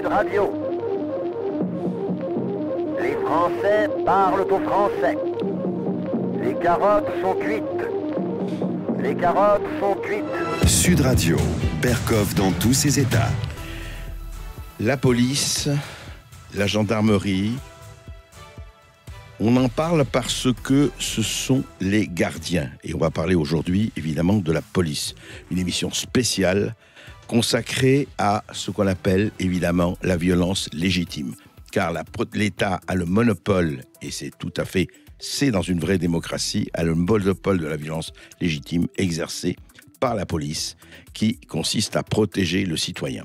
Radio. Les Français parlent aux Français. Les carottes sont cuites. Les carottes sont cuites. Sud Radio, Percov dans tous ses états. La police, la gendarmerie, on en parle parce que ce sont les gardiens. Et on va parler aujourd'hui, évidemment, de la police. Une émission spéciale consacrée à ce qu'on appelle, évidemment, la violence légitime. Car l'État a le monopole, et c'est tout à fait, c'est dans une vraie démocratie, a le monopole de la violence légitime exercée par la police, qui consiste à protéger le citoyen.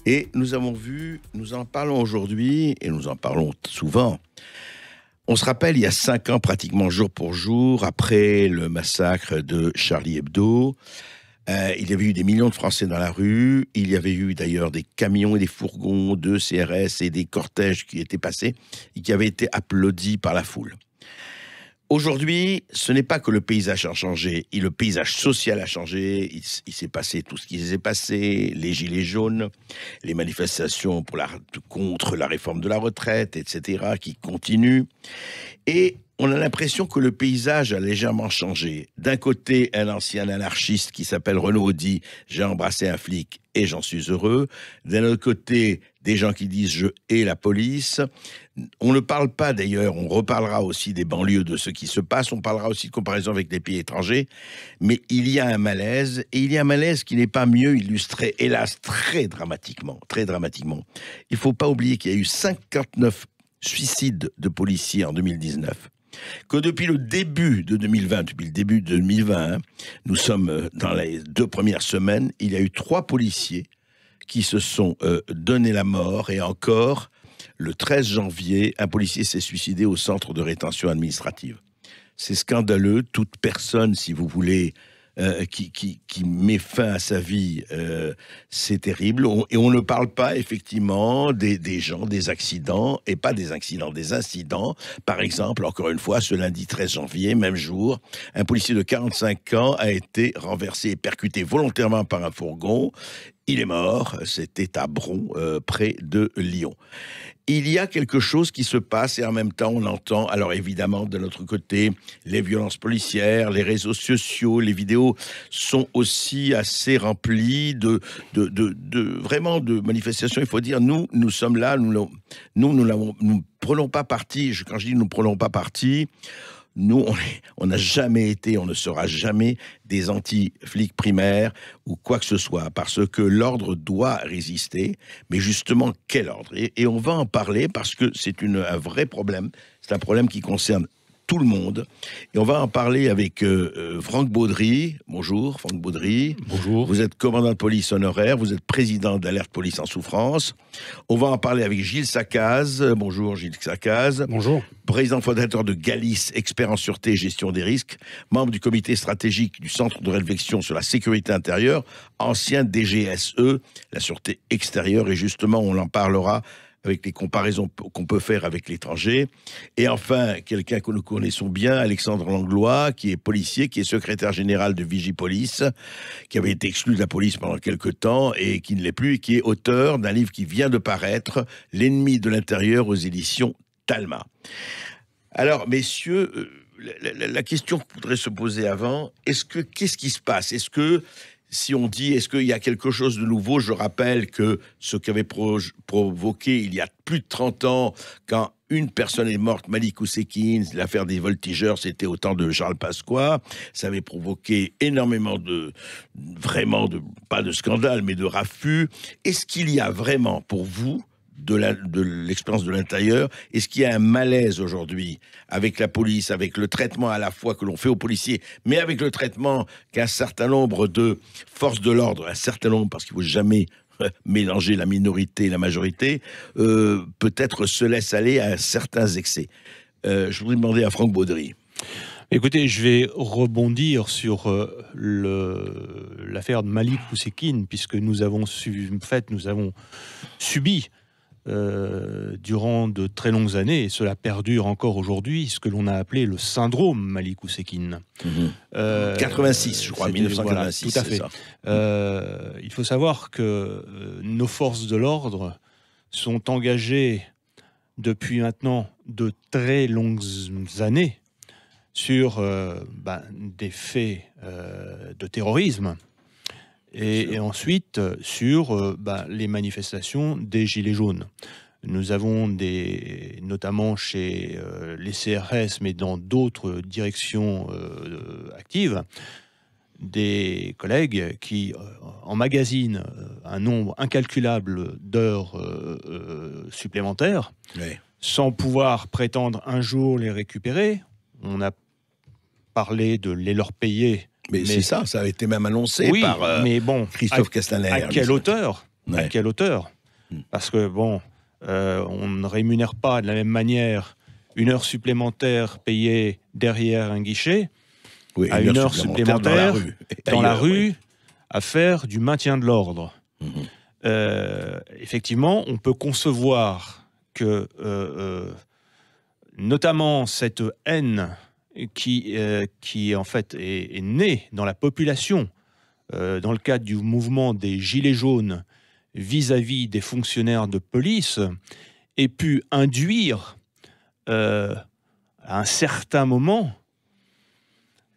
Et nous avons vu, nous en parlons aujourd'hui, et nous en parlons souvent. On se rappelle, il y a 5 ans, pratiquement jour pour jour, après le massacre de Charlie Hebdo, il y avait eu des millions de Français dans la rue, il y avait eu d'ailleurs des camions et des fourgons de CRS et des cortèges qui étaient passés et qui avaient été applaudis par la foule. Aujourd'hui, ce n'est pas que le paysage a changé, le paysage social a changé, il s'est passé tout ce qui s'est passé, les gilets jaunes, les manifestations contre la réforme de la retraite, etc., qui continuent. Et on a l'impression que le paysage a légèrement changé. D'un côté, un ancien anarchiste qui s'appelle Renaud dit « J'ai embrassé un flic et j'en suis heureux ». D'un autre côté, des gens qui disent « Je hais la police ». On ne parle pas d'ailleurs, on reparlera aussi des banlieues, de ce qui se passe, on parlera aussi de comparaison avec des pays étrangers, mais il y a un malaise, et il y a un malaise qui n'est pas mieux illustré, hélas, très dramatiquement. Il ne faut pas oublier qu'il y a eu 59 suicides de policiers en 2019. Que depuis le début de 2020, nous sommes dans les 2 premières semaines, il y a eu 3 policiers qui se sont donné la mort, et encore, le 13 janvier, un policier s'est suicidé au centre de rétention administrative. C'est scandaleux, toute personne, si vous voulez, qui met fin à sa vie, c'est terrible. Et on ne parle pas, effectivement, des gens, des accidents, et pas des accidents, des incidents. Par exemple, encore une fois, ce lundi 13 janvier, même jour, un policier de 45 ans a été renversé et percuté volontairement par un fourgon. Il est mort, c'était à Bron, près de Lyon. Il y a quelque chose qui se passe et en même temps on entend, alors évidemment de notre côté, les violences policières, les réseaux sociaux, les vidéos sont aussi assez remplies de vraiment de manifestations. Il faut dire, nous sommes là, nous prenons pas parti. Quand je dis nous ne prenons pas parti, nous, on n'a jamais été, on ne sera jamais des anti-flics primaires ou quoi que ce soit, parce que l'ordre doit résister, mais justement, quel ordre ? Et on va en parler parce que c'est un vrai problème, c'est un problème qui concerne tout le monde. Et on va en parler avec Franck Baudry. Bonjour, Franck Baudry. Bonjour. Vous êtes commandant de police honoraire, vous êtes président d'Alerte Police en Souffrance. On va en parler avec Gilles Sacaz. Bonjour, Gilles Sacaz. Bonjour. Président fondateur de Galis, expert en sûreté et gestion des risques, membre du comité stratégique du Centre de réflexion sur la sécurité intérieure, ancien DGSE, la sûreté extérieure. Et justement, on en parlera avec les comparaisons qu'on peut faire avec l'étranger. Et enfin, quelqu'un que nous connaissons bien, Alexandre Langlois, qui est policier, qui est secrétaire général de Vigipolice, qui avait été exclu de la police pendant quelque temps et qui ne l'est plus, et qui est auteur d'un livre qui vient de paraître, L'ennemi de l'intérieur, aux éditions Talma. Alors, messieurs, la question qu'il faudrait se poser avant, qu'est-ce qui se passe ? Est-ce qu'il y a quelque chose de nouveau ? Je rappelle que ce qu'avait provoqué il y a plus de 30 ans, quand une personne est morte, Malik Oussekine, l'affaire des voltigeurs, c'était au temps de Charles Pasqua, ça avait provoqué énormément pas de scandale, mais de raffus. Est-ce qu'il y a vraiment, pour vous, de l'expérience de l'intérieur, est-ce qu'il y a un malaise aujourd'hui avec la police, avec le traitement à la fois que l'on fait aux policiers, mais avec le traitement qu'un certain nombre de forces de l'ordre, parce qu'il ne faut jamais mélanger la minorité et la majorité, peut-être se laisse aller à certains excès. Je voudrais demander à Franck Baudry. Écoutez, je vais rebondir sur l'affaire de Malik Oussekine, puisque nous avons subi durant de très longues années, et cela perdure encore aujourd'hui, ce que l'on a appelé le syndrome Malik Oussekine. 86, je crois, 1986. Voilà, tout à fait. Il faut savoir que nos forces de l'ordre sont engagés depuis maintenant de très longues années sur des faits de terrorisme et ensuite sur les manifestations des Gilets jaunes. Nous avons notamment chez les CRS, mais dans d'autres directions actives, des collègues qui emmagasinent un nombre incalculable d'heures supplémentaires, Oui. sans pouvoir prétendre un jour les récupérer. On a parlé de les leur payer. Mais c'est ça a été même annoncé Oui, par mais bon, Christophe Castaner. à quelle hauteur? Ouais. À quelle hauteur? Parce que bon, on ne rémunère pas de la même manière une heure supplémentaire payée derrière un guichet à une heure supplémentaire dans la rue à faire du maintien de l'ordre. Effectivement, on peut concevoir que notamment cette haine qui en fait est née dans la population dans le cadre du mouvement des Gilets jaunes vis-à-vis des fonctionnaires de police ait pu induire à un certain moment,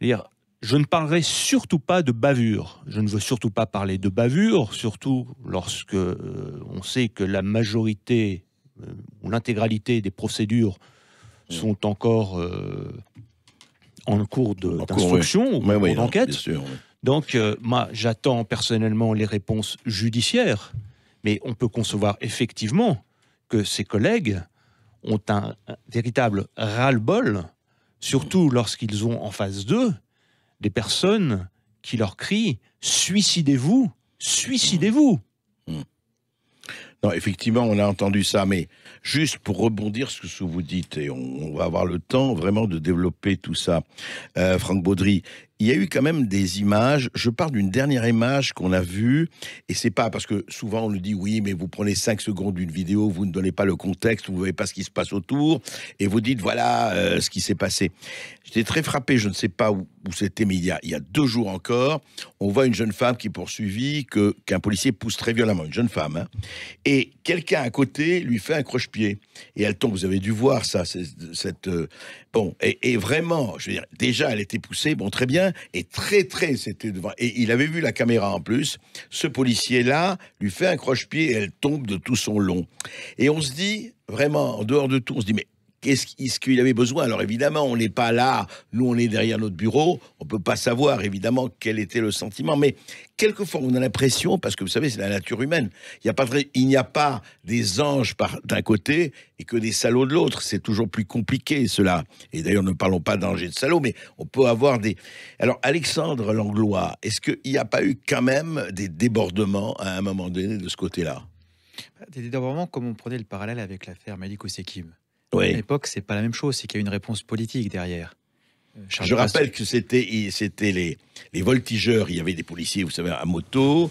je ne parlerai surtout pas de bavure. Je ne veux surtout pas parler de bavure, surtout lorsque on sait que la majorité ou l'intégralité des procédures sont encore en cours d'instruction ou d'enquête. Donc, moi, j'attends personnellement les réponses judiciaires, mais on peut concevoir effectivement que ces collègues ont un véritable ras-le-bol, surtout lorsqu'ils ont en face d'eux des personnes qui leur crient « Suicidez-vous, suicidez-vous ». Non, effectivement, on a entendu ça, mais juste pour rebondir sur ce que vous dites, et on va avoir le temps vraiment de développer tout ça, Franck Baudry, il y a eu quand même des images, je parle d'une dernière image qu'on a vue, et c'est pas parce que souvent on nous dit oui, mais vous prenez 5 secondes d'une vidéo, vous ne donnez pas le contexte, vous ne voyez pas ce qui se passe autour, et vous dites voilà ce qui s'est passé. J'étais très frappé, je ne sais pas où c'était, mais il y a 2 jours encore, on voit une jeune femme qui est poursuivie, qu'un policier pousse très violemment, une jeune femme, hein, et quelqu'un à côté lui fait un croche-pied, et elle tombe, vous avez dû voir ça, bon, et vraiment, je veux dire, déjà elle était poussée, bon, très bien, et très, c'était devant, et il avait vu la caméra en plus, ce policier-là lui fait un croche-pied, et elle tombe de tout son long. Et on se dit, vraiment, en dehors de tout, on se dit, mais qu'est-ce qu'il avait besoin? Alors évidemment, on n'est pas là, nous on est derrière notre bureau, on peut pas savoir évidemment quel était le sentiment, mais quelquefois on a l'impression, parce que vous savez c'est la nature humaine, il n'y a pas des anges d'un côté et que des salauds de l'autre, c'est toujours plus compliqué cela, et d'ailleurs ne parlons pas d'anges et de salauds, mais on peut avoir des... Alors Alexandre Langlois, est-ce qu'il n'y a pas eu quand même des débordements à un moment donné de ce côté-là? Des débordements comme on prenait le parallèle avec l'affaire Malik Oussekine. Oui. À l'époque, c'est pas la même chose, c'est qu'il y a une réponse politique derrière. Je rappelle que c'était les voltigeurs, il y avait des policiers, vous savez, à moto.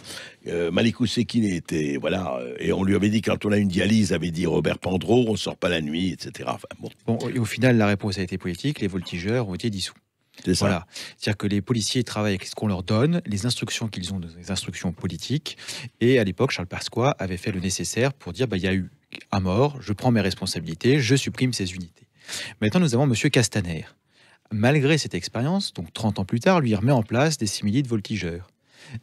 Malik Oussekine était, voilà, et on lui avait dit, quand on a une dialyse, avait dit Robert Pandreau, on sort pas la nuit, etc. Enfin, bon, et au final, la réponse a été politique, les voltigeurs ont été dissous. C'est ça. Voilà. C'est-à-dire que les policiers travaillent avec ce qu'on leur donne, les instructions qu'ils ont, des instructions politiques. Et à l'époque, Charles Pasqua avait fait le nécessaire pour dire il y a eu un mort, je prends mes responsabilités, je supprime ces unités. Maintenant, nous avons M. Castaner. Malgré cette expérience, donc 30 ans plus tard, lui remet en place des simili de voltigeurs.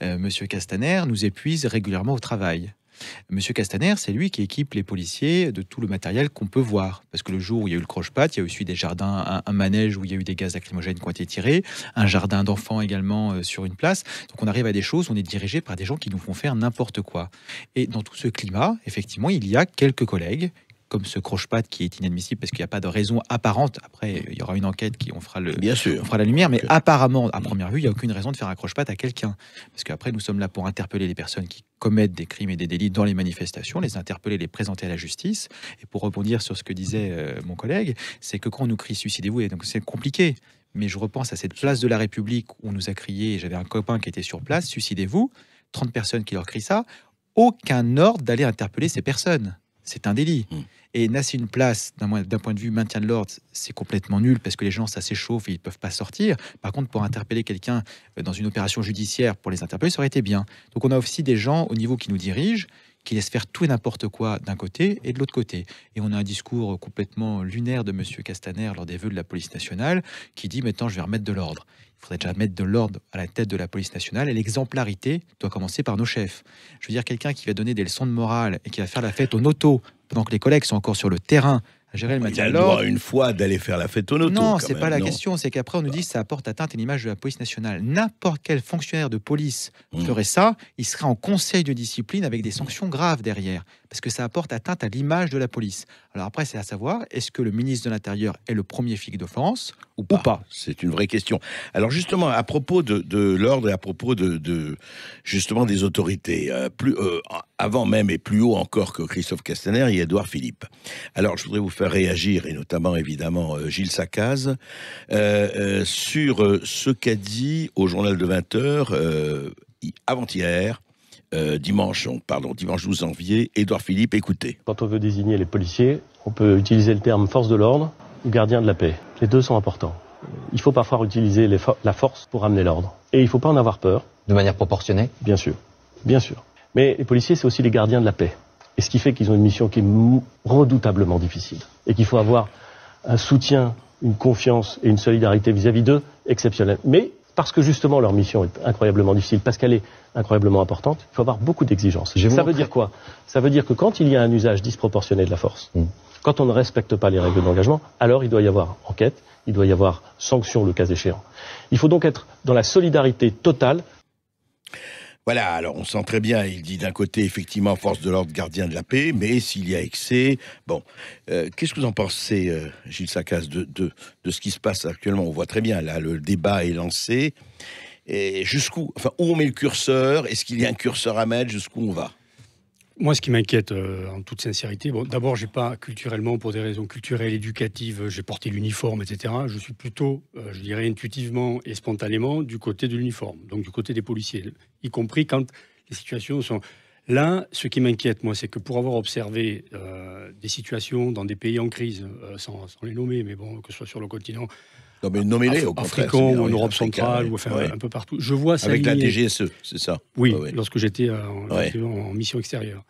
M. Castaner nous épuise régulièrement au travail. Monsieur Castaner, c'est lui qui équipe les policiers de tout le matériel qu'on peut voir. Parce que le jour où il y a eu le croche-patte, il y a aussi des jardins, un manège où il y a eu des gaz lacrymogènes qui ont été tirés, un jardin d'enfants également sur une place. Donc on arrive à des choses, on est dirigé par des gens qui nous font faire n'importe quoi. Et dans tout ce climat, effectivement, il y a quelques collègues, comme ce croche-patte qui est inadmissible parce qu'il n'y a pas de raison apparente. Après, il y aura une enquête on fera la lumière, mais apparemment, à première vue, il n'y a aucune raison de faire un croche-patte à quelqu'un. Parce qu'après, nous sommes là pour interpeller les personnes qui commettent des crimes et des délits dans les manifestations, les interpeller, les présenter à la justice. Et pour rebondir sur ce que disait mon collègue, c'est que quand on nous crie « suicidez-vous », et donc c'est compliqué. Mais je repense à cette place de la République où on nous a crié, et j'avais un copain qui était sur place, « suicidez-vous », 30 personnes qui leur crient ça, aucun ordre d'aller interpeller ces personnes. C'est un délit. Et là, c'est une place, d'un point de vue maintien de l'ordre, c'est complètement nul parce que les gens, ça s'échauffe et ils ne peuvent pas sortir. Par contre, pour interpeller quelqu'un dans une opération judiciaire, pour les interpeller, ça aurait été bien. Donc, on a aussi des gens au niveau qui nous dirigent qui laisse faire tout et n'importe quoi d'un côté et de l'autre côté. Et on a un discours complètement lunaire de M. Castaner lors des vœux de la police nationale qui dit maintenant je vais remettre de l'ordre. Il faudrait déjà mettre de l'ordre à la tête de la police nationale et l'exemplarité doit commencer par nos chefs. Je veux dire, quelqu'un qui va donner des leçons de morale et qui va faire la fête aux autos pendant que les collègues sont encore sur le terrain à gérer le maintien de l'ordre. Il a le droit une fois d'aller faire la fête au auto. Non, c'est pas la question. C'est qu'après on nous dit que ça apporte atteinte à l'image de la police nationale. N'importe quel fonctionnaire de police ferait ça, il serait en conseil de discipline avec des sanctions graves derrière, parce que ça apporte atteinte à l'image de la police. Alors après, c'est à savoir, est-ce que le ministre de l'Intérieur est le premier flic de France ou pas? C'est une vraie question. Alors justement, à propos de l'ordre et à propos justement des autorités, avant même et plus haut encore que Christophe Castaner, il y a Édouard Philippe. Alors je voudrais vous faire réagir, et notamment évidemment Gilles Sacaz, sur ce qu'a dit au journal de 20h avant-hier, dimanche 12 janvier, Édouard Philippe, écoutez. Quand on veut désigner les policiers, on peut utiliser le terme force de l'ordre ou gardien de la paix. Les deux sont importants. Il faut parfois utiliser la force pour amener l'ordre. Et il ne faut pas en avoir peur. De manière proportionnée ? Bien sûr, bien sûr. Mais les policiers, c'est aussi les gardiens de la paix. Et ce qui fait qu'ils ont une mission qui est redoutablement difficile. Et qu'il faut avoir un soutien, une confiance et une solidarité vis-à-vis d'eux exceptionnelle. Mais parce que justement leur mission est incroyablement difficile, parce qu'elle est incroyablement importante, il faut avoir beaucoup d'exigences. Ça veut dire quoi? Ça veut dire que quand il y a un usage disproportionné de la force, quand on ne respecte pas les règles d'engagement, alors il doit y avoir enquête, il doit y avoir sanction le cas échéant. Il faut donc être dans la solidarité totale. Voilà, alors on sent très bien, il dit d'un côté effectivement force de l'ordre, gardien de la paix, mais s'il y a excès, bon, qu'est-ce que vous en pensez, Gilles Sacaz, de ce qui se passe actuellement? On voit très bien, là, le débat est lancé, et jusqu'où, enfin, où on met le curseur? Est-ce qu'il y a un curseur à mettre? Jusqu'où on va? Moi, ce qui m'inquiète, en toute sincérité, bon, d'abord, j'ai pas culturellement, pour des raisons culturelles, éducatives, j'ai porté l'uniforme, etc. Je suis plutôt, je dirais, intuitivement et spontanément du côté de l'uniforme, donc du côté des policiers, y compris quand les situations sont... Là, ce qui m'inquiète, moi, c'est que pour avoir observé des situations dans des pays en crise, sans les nommer, mais bon, que ce soit sur le continent... Non, mais nommez-les, au contraire. Africain ou en Europe centrale, ou enfin un peu partout. Je vois ça. Avec la DGSE, c'est ça? Oui, lorsque j'étais en mission extérieure.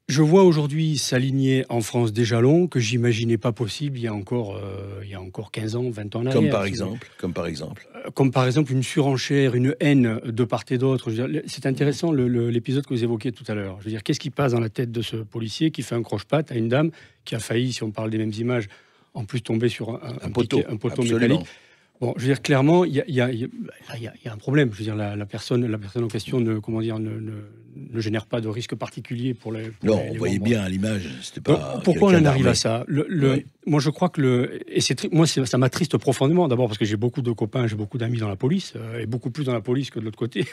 Je vois aujourd'hui s'aligner en France des jalons que j'imaginais pas possible il y a encore 15 ans, 20 ans en arrière. Comme par exemple Comme par exemple une surenchère, une haine de part et d'autre. C'est intéressant l'épisode que vous évoquiez tout à l'heure. Je veux dire, qu'est-ce qui passe dans la tête de ce policier qui fait un croche-patte à une dame qui a failli, si on parle des mêmes images, en plus tomber sur un poteau métallique. Bon, je veux dire, clairement, il y a un problème. Je veux dire, la personne en question ne génère pas de risque particulier pour les... Non, on voyait bien à l'image. C'était pas. Pourquoi on en arrive à ça? Moi, je crois que ça m'attriste profondément. D'abord parce que j'ai beaucoup de copains, j'ai beaucoup d'amis dans la police, et beaucoup plus dans la police que de l'autre côté,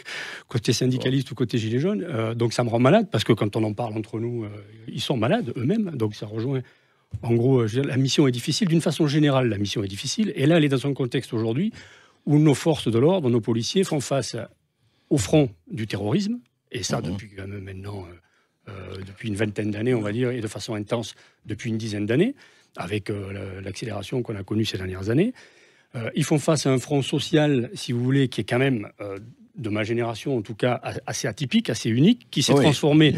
côté syndicaliste ou côté gilets jaunes. Donc ça me rend malade, parce que quand on en parle entre nous, ils sont malades eux-mêmes. Donc ça rejoint... En gros, la mission est difficile. D'une façon générale, la mission est difficile. Et là, elle est dans un contexte aujourd'hui où nos forces de l'ordre, nos policiers font face au front du terrorisme. Et ça, depuis maintenant, depuis une vingtaine d'années, on va dire, et de façon intense depuis une dizaine d'années, avec l'accélération qu'on a connue ces dernières années. Ils font face à un front social, si vous voulez, qui est quand même... de ma génération, en tout cas, assez atypique, assez unique, qui s'est transformé,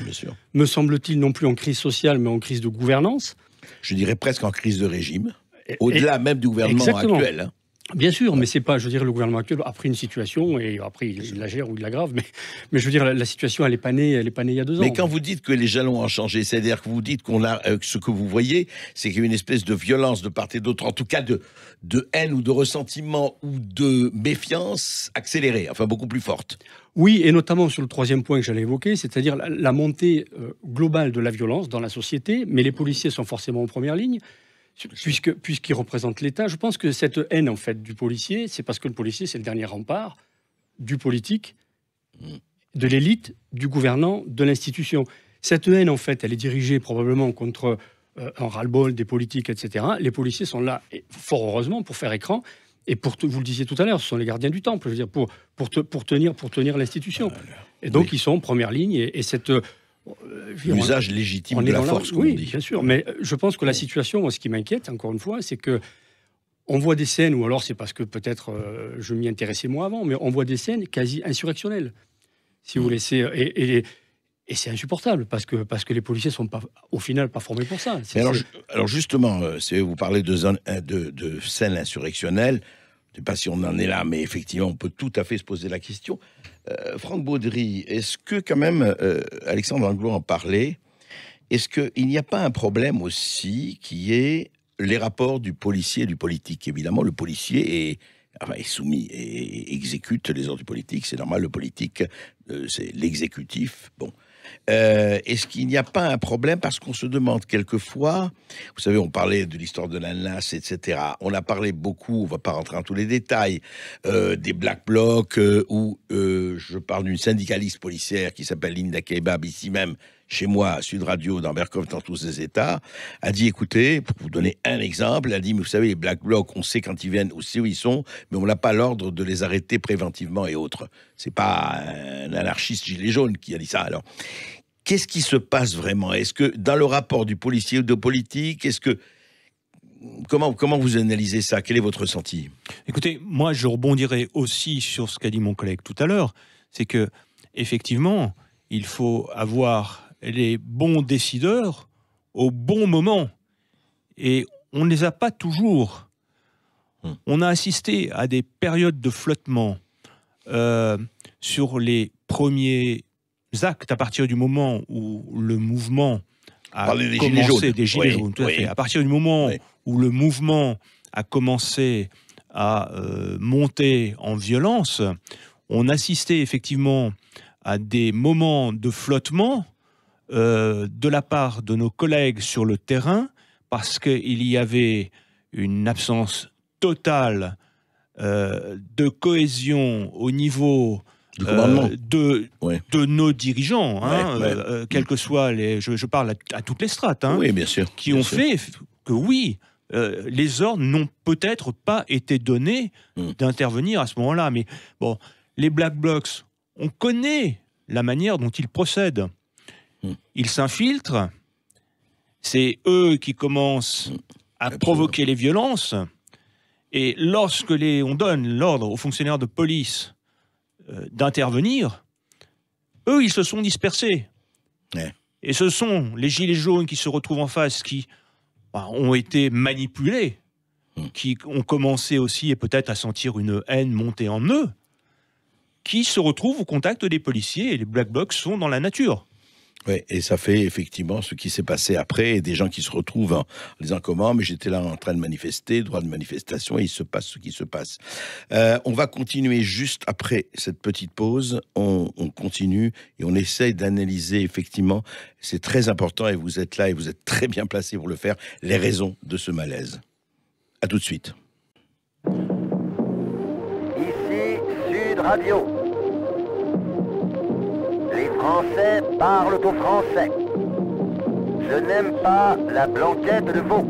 me semble-t-il, non plus en crise sociale, mais en crise de gouvernance. Je dirais presque en crise de régime, au-delà même du gouvernement actuel. Hein. Bien sûr, mais c'est pas, je veux dire, le gouvernement actuel a pris une situation et après il la gère ou il l'aggrave, mais je veux dire, la situation, elle est pas née il y a 2 ans. Mais quand vous dites que les jalons ont changé, c'est-à-dire que vous dites qu'on a, ce que vous voyez, c'est qu'il y a une espèce de violence de part et d'autre, en tout cas de haine ou de ressentiment ou de méfiance accélérée, enfin beaucoup plus forte. Oui, et notamment sur le troisième point que j'allais évoquer, c'est-à-dire la montée globale de la violence dans la société, mais les policiers sont forcément en première ligne, puisqu'ils représentent l'État. Je pense que cette haine, en fait, du policier, c'est parce que le policier, c'est le dernier rempart du politique, de l'élite, du gouvernant, de l'institution. Cette haine, en fait, elle est dirigée probablement contre un ras-le-bol des politiques, etc. Les policiers sont là, fort heureusement, pour faire écran. Et vous le disiez tout à l'heure, ce sont les gardiens du temple, je veux dire, pour tenir l'institution. Et donc, ils sont en première ligne. Et cette... L'usage légitime de la force, comme on dit. Oui, bien sûr. Mais je pense que la situation, moi, ce qui m'inquiète, encore une fois, c'est que on voit des scènes, ou alors c'est parce que peut-être je m'y intéressais moi avant, mais on voit des scènes quasi insurrectionnelles, si vous voulez. Et c'est insupportable parce que les policiers sont pas, au final, pas formés pour ça. Alors justement, vous parlez de scènes insurrectionnelles. Je ne sais pas si on en est là, mais effectivement, on peut tout à fait se poser la question. Franck Baudry, est-ce que quand même, Alexandre Langlois en parlait, est-ce qu'il n'y a pas un problème aussi qui est les rapports du policier et du politique? Évidemment, le policier est soumis et exécute les ordres du politique. C'est normal, le politique, c'est l'exécutif. Bon. Est-ce qu'il n'y a pas un problème? Parce qu'on se demande quelquefois, vous savez, on parlait de l'histoire de l'ANLAS, etc. On a parlé beaucoup, on ne va pas rentrer dans tous les détails, des Black Blocs, où je parle d'une syndicaliste policière qui s'appelle Linda Kebab, ici même, chez moi, à Sud Radio, dans Berkov, dans tous ses états, a dit, écoutez, pour vous donner un exemple, elle a dit, mais vous savez, les Black Blocs, on sait quand ils viennent, on sait où ils sont, mais on n'a pas l'ordre de les arrêter préventivement et autres. C'est pas un anarchiste gilet jaune qui a dit ça. Alors, qu'est-ce qui se passe vraiment? Est-ce que, dans le rapport du policier ou de politique, comment vous analysez ça? Quel est votre ressenti? Écoutez, moi, je rebondirai aussi sur ce qu'a dit mon collègue tout à l'heure. C'est que, effectivement, il faut avoir les bons décideurs au bon moment. Et on ne les a pas toujours. On a assisté à des périodes de flottement sur les premiers actes à partir du moment où le mouvement a commencé, des gilets jaunes, tout à fait. À partir du moment où le mouvement a commencé à monter en violence, on assistait effectivement à des moments de flottement de la part de nos collègues sur le terrain, parce qu'il y avait une absence totale de cohésion au niveau de nos dirigeants, quels que soient les... Je parle à toutes les strates, bien sûr, qui ont fait que les ordres n'ont peut-être pas été donnés d'intervenir à ce moment-là. Mais bon, les Black Blocs, on connaît la manière dont ils procèdent. Ils s'infiltrent, c'est eux qui commencent à provoquer les violences, et lorsque on donne l'ordre aux fonctionnaires de police d'intervenir, eux, ils se sont dispersés. Et ce sont les gilets jaunes qui se retrouvent en face, qui ont été manipulés, qui ont commencé aussi et peut-être à sentir une haine monter en eux, qui se retrouvent au contact des policiers, et les Black Blocs sont dans la nature. Oui, et ça fait effectivement ce qui s'est passé après, et des gens qui se retrouvent en disant comment, mais j'étais là en train de manifester, droit de manifestation, et il se passe ce qui se passe. On va continuer juste après cette petite pause, on continue et on essaye d'analyser effectivement, c'est très important, et vous êtes là et vous êtes très bien placé pour le faire, les raisons de ce malaise. À tout de suite. Ici Sud Radio. Les Français parlent au français. Je n'aime pas la blanquette de veau.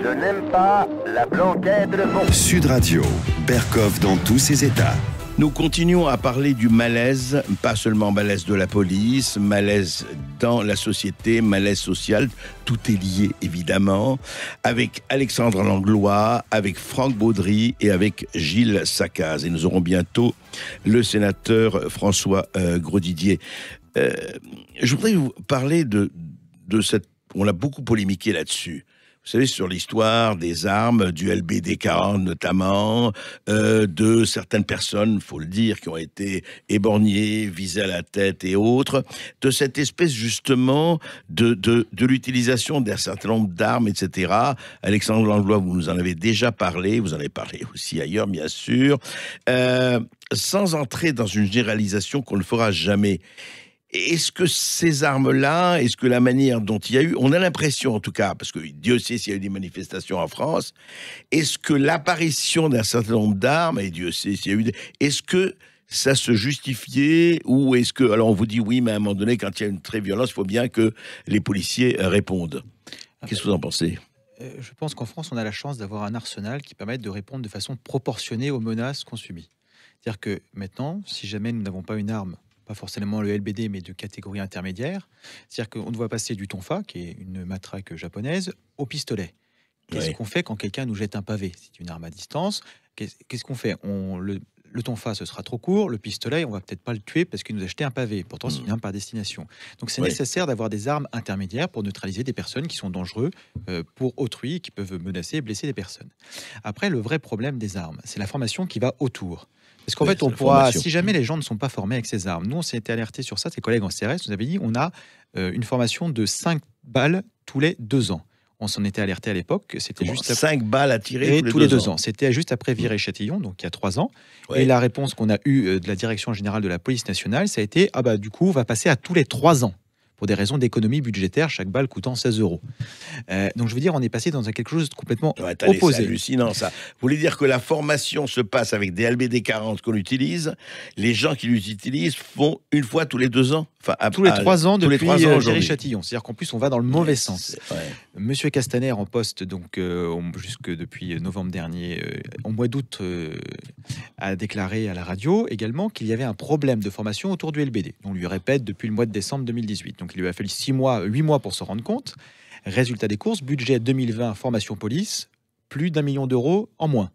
Je n'aime pas la blanquette de veau. Sud Radio, Berkov dans tous ses états. Nous continuons à parler du malaise, pas seulement malaise de la police, malaise dans la société, malaise social, tout est lié évidemment, avec Alexandre Langlois, avec Franck Baudry et avec Gilles Sacaz. Et nous aurons bientôt le sénateur François Grosdidier. Je voudrais vous parler de cette... On a beaucoup polémiqué là-dessus. Vous savez, sur l'histoire des armes, du LBD 40 notamment, de certaines personnes, il faut le dire, qui ont été éborgnées, visées à la tête et autres, de cette espèce justement de l'utilisation d'un certain nombre d'armes, etc. Alexandre Langlois, vous nous en avez déjà parlé, vous en avez parlé aussi ailleurs, bien sûr, sans entrer dans une généralisation qu'on ne fera jamais. Est-ce que ces armes-là, est-ce que la manière dont il y a eu, on a l'impression en tout cas, parce que Dieu sait s'il y a eu des manifestations en France, est-ce que l'apparition d'un certain nombre d'armes, et Dieu sait s'il y a eu, est-ce que ça se justifiait, ou est-ce que, alors on vous dit oui, mais à un moment donné, quand il y a une très violence, il faut bien que les policiers répondent. Qu'est-ce que vous en pensez ? Je pense qu'en France, on a la chance d'avoir un arsenal qui permet de répondre de façon proportionnée aux menaces qu'on subit. C'est-à-dire que maintenant, si jamais nous n'avons pas une arme, pas forcément le LBD, mais de catégorie intermédiaire. C'est-à-dire qu'on doit passer du tonfa, qui est une matraque japonaise, au pistolet. Qu'est-ce qu'on fait quand quelqu'un nous jette un pavé? C'est une arme à distance. Qu'est-ce qu'on fait? Le le tonfa, ce sera trop court, le pistolet, on va peut-être pas le tuer parce qu'il nous a jeté un pavé. Pourtant, c'est une arme par destination. Donc, c'est nécessaire d'avoir des armes intermédiaires pour neutraliser des personnes qui sont dangereuses pour autrui et qui peuvent menacer et blesser des personnes. Après, le vrai problème des armes, c'est la formation qui va autour. Parce qu'en fait, on pourra, si jamais les gens ne sont pas formés avec ces armes, nous, on s'est été alertés sur ça, ces collègues en CRS nous avaient dit, on a une formation de 5 balles tous les 2 ans. On s'en était alerté à l'époque, c'était juste 5 balles à tirer tous les 2 ans. C'était juste après Viré-Châtillon, donc il y a 3 ans. Et la réponse qu'on a eue de la Direction générale de la police nationale, ça a été, du coup, on va passer à tous les 3 ans. Pour des raisons d'économie budgétaire, chaque balle coûtant 16 €. Donc je veux dire, on est passé dans quelque chose de complètement opposé. C'est hallucinant ça. Vous voulez dire que la formation se passe avec des LBD 40 qu'on utilise, les gens qui les utilisent font une fois tous les 2 ans, tous les 3 ans depuis Viré-Châtillon. C'est-à-dire qu'en plus on va dans le mauvais sens. Monsieur Castaner en poste donc jusque depuis novembre dernier, en mois d'août, a déclaré à la radio également qu'il y avait un problème de formation autour du LBD. On lui répète depuis le mois de décembre 2018. Donc il lui a fallu 8 mois pour se rendre compte. Résultat des courses, budget 2020, formation police, plus d'1 million d'euros en moins.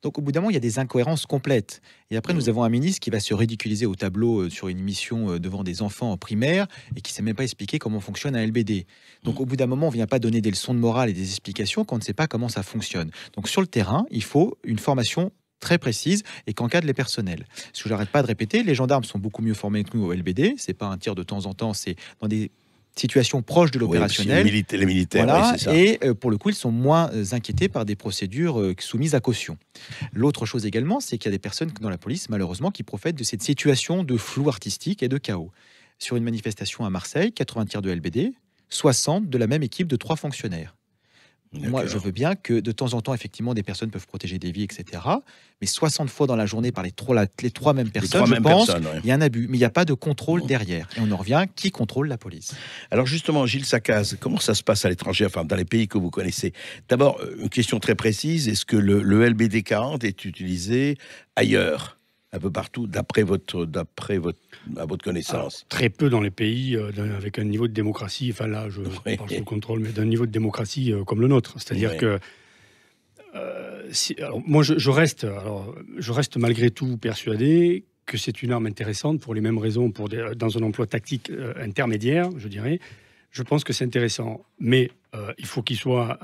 Donc au bout d'un moment, il y a des incohérences complètes. Et après, nous avons un ministre qui va se ridiculiser au tableau sur une émission devant des enfants en primaire et qui ne sait même pas expliquer comment fonctionne un LBD. Donc au bout d'un moment, on ne vient pas donner des leçons de morale et des explications quand on ne sait pas comment ça fonctionne. Donc sur le terrain, il faut une formation très précise et qu'encadre les personnels. Ce que j'arrête pas de répéter, les gendarmes sont beaucoup mieux formés que nous au LBD. C'est pas un tir de temps en temps, c'est dans des situations proches de l'opérationnel. Les militaires, voilà, c'est ça. Et pour le coup, ils sont moins inquiétés par des procédures soumises à caution. L'autre chose également, c'est qu'il y a des personnes dans la police, malheureusement, qui profitent de cette situation de flou artistique et de chaos. Sur une manifestation à Marseille, 80 tirs de LBD, 60 de la même équipe de 3 fonctionnaires. Moi, je veux bien que de temps en temps, effectivement, des personnes peuvent protéger des vies, etc. Mais 60 fois dans la journée par les 3 mêmes personnes, je pense, il y a un abus. Mais il n'y a pas de contrôle derrière. Et on en revient, qui contrôle la police? Alors justement, Gilles Sacaz, comment ça se passe à l'étranger, enfin dans les pays que vous connaissez? D'abord, une question très précise, est-ce que le LBD 40 est utilisé ailleurs, un peu partout, à votre connaissance? Alors, très peu dans les pays avec un niveau de démocratie, enfin là je parle sous contrôle, mais d'un niveau de démocratie comme le nôtre. C'est-à-dire que moi je reste malgré tout persuadé que c'est une arme intéressante pour les mêmes raisons, dans un emploi tactique intermédiaire, je dirais. Je pense que c'est intéressant, mais il faut qu'il soit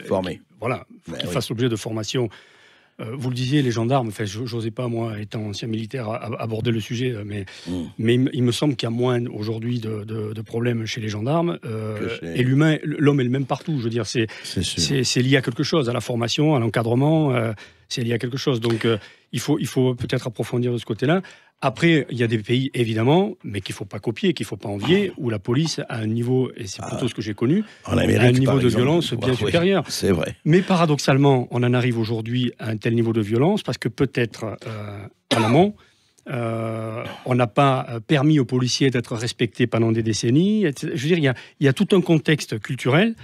formé. Voilà, qu'il fasse l'objet de formation. Vous le disiez, les gendarmes, enfin, j'osais pas, moi, étant ancien militaire, aborder le sujet, mais il me semble qu'il y a moins aujourd'hui de problèmes chez les gendarmes. Et l'homme est le même partout. Je veux dire, c'est lié à quelque chose, à la formation, à l'encadrement, c'est lié à quelque chose. Donc, il faut peut-être approfondir de ce côté-là. Après, il y a des pays, évidemment, mais qu'il ne faut pas copier, qu'il ne faut pas envier, où la police a un niveau, et c'est plutôt ce que j'ai connu, en Amérique, a un niveau de violence bien supérieur. C'est vrai. Mais paradoxalement, on en arrive aujourd'hui à un tel niveau de violence parce que peut-être, en amont, on n'a pas permis aux policiers d'être respectés pendant des décennies. Je veux dire, il y a tout un contexte culturel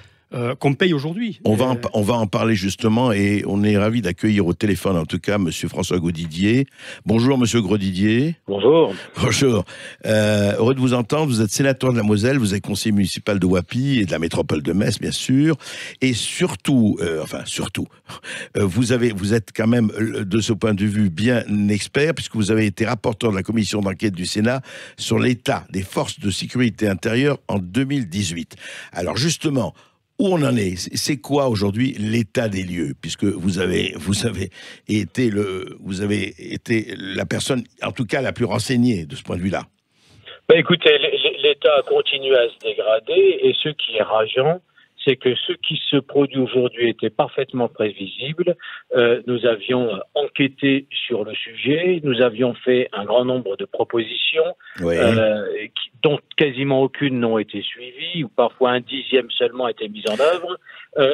qu'on paye aujourd'hui. On va en parler justement et on est ravi d'accueillir au téléphone en tout cas Monsieur François Grosdidier. Bonjour Monsieur Grosdidier. Bonjour. Bonjour. Heureux de vous entendre. Vous êtes sénateur de la Moselle, vous êtes conseiller municipal de Wappy et de la métropole de Metz bien sûr. Et surtout, vous êtes quand même de ce point de vue bien expert puisque vous avez été rapporteur de la commission d'enquête du Sénat sur l'état des forces de sécurité intérieure en 2018. Alors justement, où on en est? C'est quoi aujourd'hui l'état des lieux? Puisque vous avez été la personne, en tout cas la plus renseignée de ce point de vue-là. Écoutez, l'état continue à se dégrader et ce qui est rageant, c'est que ce qui se produit aujourd'hui était parfaitement prévisible. Nous avions enquêté sur le sujet, nous avions fait un grand nombre de propositions, dont quasiment aucune n'ont été suivies, ou parfois 1/10 seulement a été mise en œuvre,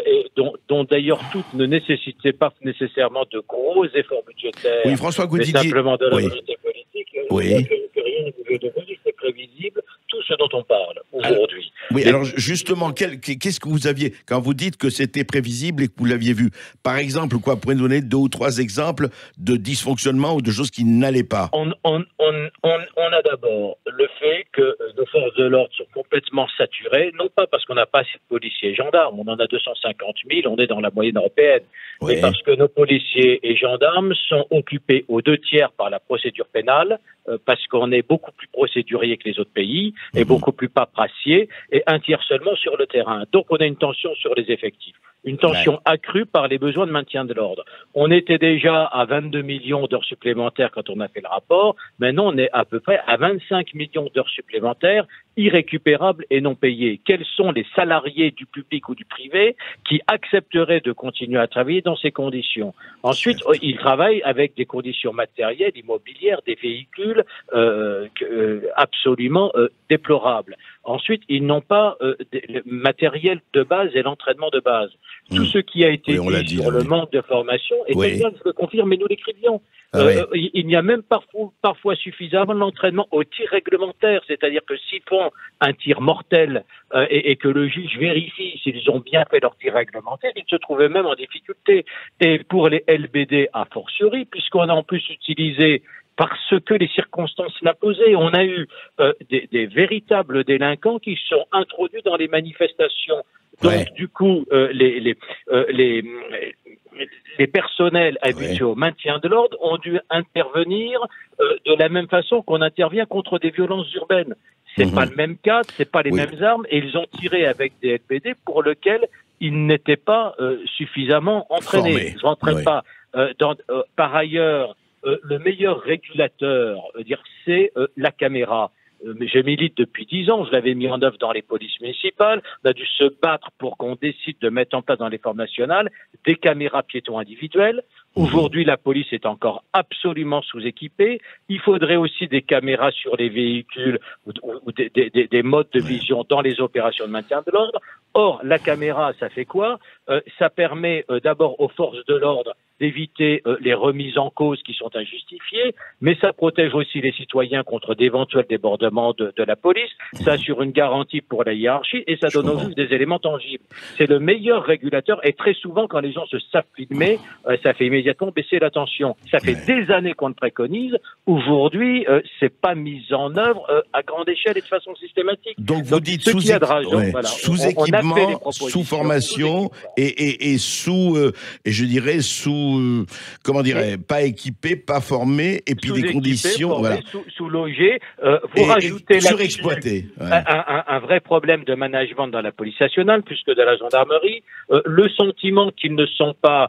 et dont d'ailleurs toutes ne nécessitaient pas nécessairement de gros efforts budgétaires, oui, François Grosdidier, mais simplement de la volonté politique. Que rien ne pouvait devenir, c'est prévisible, tout ce dont on parle aujourd'hui. Alors justement, qu'est-ce que vous aviez, quand vous dites que c'était prévisible et que vous l'aviez vu? Par exemple, vous pouvez nous donner 2 ou 3 exemples de dysfonctionnements ou de choses qui n'allaient pas? On a d'abord le fait que nos forces de l'ordre sont complètement saturées, non pas parce qu'on n'a pas assez de policiers et gendarmes, on en a 250 000, on est dans la moyenne européenne, mais parce que nos policiers et gendarmes sont occupés aux 2/3 par la procédure pénale, parce qu'on est beaucoup plus procédurier que les autres pays et beaucoup plus paperassier, et 1/3 seulement sur le terrain. Donc on a une tension sur les effectifs. Une tension accrue par les besoins de maintien de l'ordre. On était déjà à 22 millions d'heures supplémentaires quand on a fait le rapport. Maintenant, on est à peu près à 25 millions d'heures supplémentaires irrécupérables et non payées. Quels sont les salariés du public ou du privé qui accepteraient de continuer à travailler dans ces conditions? Ensuite, ils travaillent avec des conditions matérielles, immobilières, des véhicules absolument déplorables. Ensuite, ils n'ont pas le matériel de base et l'entraînement de base. Tout ce qui a été dit sur le manque de formation est bien, je le confirme, mais nous l'écrivions. Il n'y a même parfois suffisamment d'entraînement au tir réglementaire, c'est-à-dire que s'ils font un tir mortel et que le juge vérifie s'ils ont bien fait leur tir réglementaire, ils se trouvent même en difficulté. Et pour les LBD a fortiori, puisqu'on a en plus utilisé parce que les circonstances l'imposaient. On a eu des véritables délinquants qui sont introduits dans les manifestations. Donc, du coup, les personnels habitués au maintien de l'ordre ont dû intervenir de la même façon qu'on intervient contre des violences urbaines. C'est pas le même cadre, c'est pas les mêmes armes, et ils ont tiré avec des LBD pour lesquels ils n'étaient pas suffisamment entraînés. Ils n'entraînent pas. Par ailleurs, le meilleur régulateur, c'est la caméra. Je milite depuis 10 ans, je l'avais mis en œuvre dans les polices municipales. On a dû se battre pour qu'on décide de mettre en place dans les forces nationales des caméras piétons individuelles. Aujourd'hui, la police est encore absolument sous-équipée. Il faudrait aussi des caméras sur les véhicules ou des modes de vision dans les opérations de maintien de l'ordre. Or, la caméra, ça fait quoi? Ça permet d'abord aux forces de l'ordre d'éviter les remises en cause qui sont injustifiées, mais ça protège aussi les citoyens contre d'éventuels débordements de la police, ça assure une garantie pour la hiérarchie et ça donne aux juges des éléments tangibles. C'est le meilleur régulateur et très souvent quand les gens se savent filmer, ça fait immédiatement baisser la tension. Ça fait des années qu'on le préconise, aujourd'hui c'est pas mis en œuvre à grande échelle et de façon systématique. Donc vous dites sous-équipement, sous-formation et sous, et je dirais sous comment dirais, pas équipé, pas formé, et puis des conditions, formé, sous-logé. Vous rajoutez surexploité. Un vrai problème de management dans la police nationale, plus que de la gendarmerie. Le sentiment qu'ils ne sont pas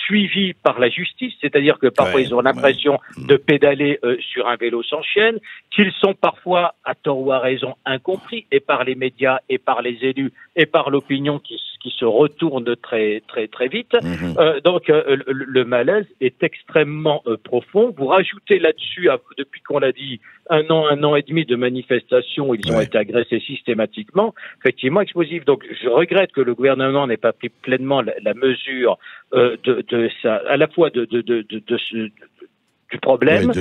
suivis par la justice, c'est-à-dire que parfois ils ont l'impression de pédaler sur un vélo sans chaîne, qu'ils sont parfois, à tort ou à raison, incompris, et par les médias, et par les élus, et par l'opinion qui se retourne très vite. Donc le malaise est extrêmement profond. Vous rajoutez là-dessus, depuis qu'on l'a dit, un an et demi de manifestations, ils ont été agressés systématiquement, effectivement explosifs. Donc je regrette que le gouvernement n'ait pas pris pleinement la mesure de ça, à la fois du problème